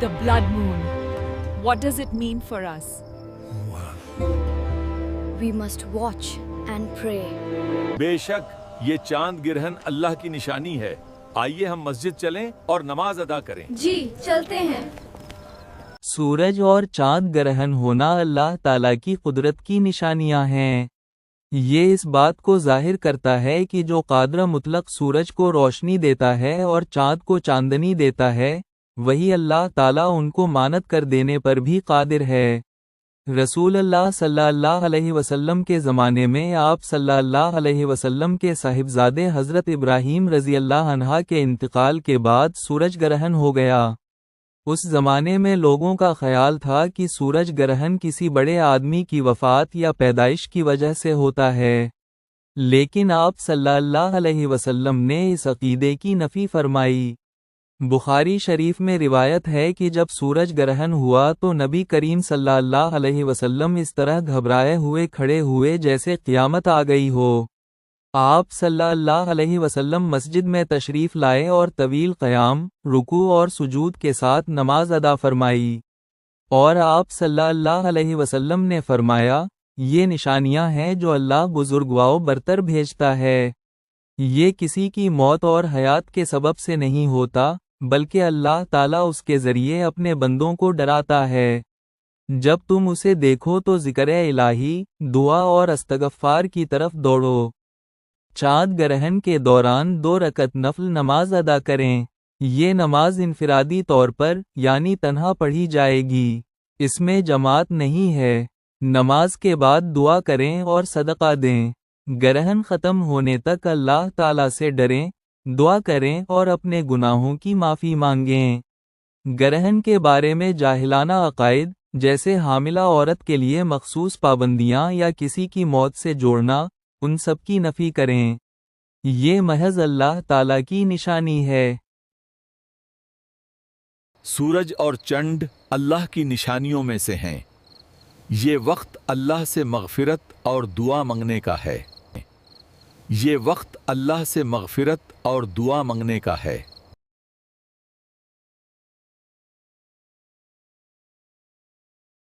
The blood moon. What does it mean for us? We must watch and pray. बेशक ये चांद गिरहन अल्लाह की निशानी है। आइए हम मस्जिद चलें और नमाज अदा करें। जी चलते हैं। सूरज और चांद ग्रहण होना अल्लाह ताला की कुदरत की निशानियां हैं। ये इस बात को जाहिर करता है कि जो कादर मुतलक सूरज को रोशनी देता है और चांद को चांदनी देता है, वही अल्लाह ताला उनको मानत कर देने पर भी कादिर है। रसूल अल्लाह सल्लल्लाहु अलैहि वसल्लम के ज़माने में आप सल्लल्लाहु अलैहि वसल्लम के साहिबजादे हज़रत इब्राहीम रज़ी अल्लाह अन्हा के इंतकाल के बाद सूरज ग्रहण हो गया। उस ज़माने में लोगों का ख्याल था कि सूरज ग्रहण किसी बड़े आदमी की वफ़ात या पैदाइश की वजह से होता है, लेकिन आप सल्लल्लाहु अलैहि वसल्लम ने इस अक़ीदे की नफ़ी फरमाई। बुखारी शरीफ में रिवायत है कि जब सूरज ग्रहण हुआ तो नबी करीम सल्लल्लाहु अलैहि वसल्लम इस तरह घबराए हुए खड़े हुए जैसे क़यामत आ गई हो। आप सल्लल्लाहु अलैहि वसल्लम मस्जिद में तशरीफ़ लाए और तवील क़याम, रुकू और सुजूद के साथ नमाज अदा फरमाई, और आप सल्लल्लाहु अलैहि वसल्लम ने फरमाया, ये निशानियां हैं जो अल्लाह बुजुर्गवाओं बरतर भेजता है। ये किसी की मौत और हयात के सबब से नहीं होता, बल्कि अल्लाह ताला उसके ज़रिए अपने बंदों को डराता है। जब तुम उसे देखो तो ज़िक्र इलाही, दुआ और इस्तग़फ़ार की तरफ दौड़ो। चाँद ग्रहण के दौरान 2 रकत नफल नमाज अदा करें। ये नमाज इनफिरादी तौर पर यानी तन्हा पढ़ी जाएगी, इसमें जमात नहीं है। नमाज के बाद दुआ करें और सदका दें। ग्रहण ख़त्म होने तक अल्लाह ताला से डरें, दुआ करें और अपने गुनाहों की माफ़ी मांगें। ग्रहण के बारे में जाहिलाना अक़ाइद, जैसे हामिला औरत के लिए मखसूस पाबंदियाँ या किसी की मौत से जोड़ना, उन सब की नफ़ी करें। ये महज अल्लाह ताला की निशानी है। सूरज और चंड अल्लाह की निशानियों में से हैं। ये वक्त अल्लाह से मग़फ़िरत और दुआ मांगने का है। ये वक्त अल्लाह से मग़फ़िरत और दुआ मांगने का है।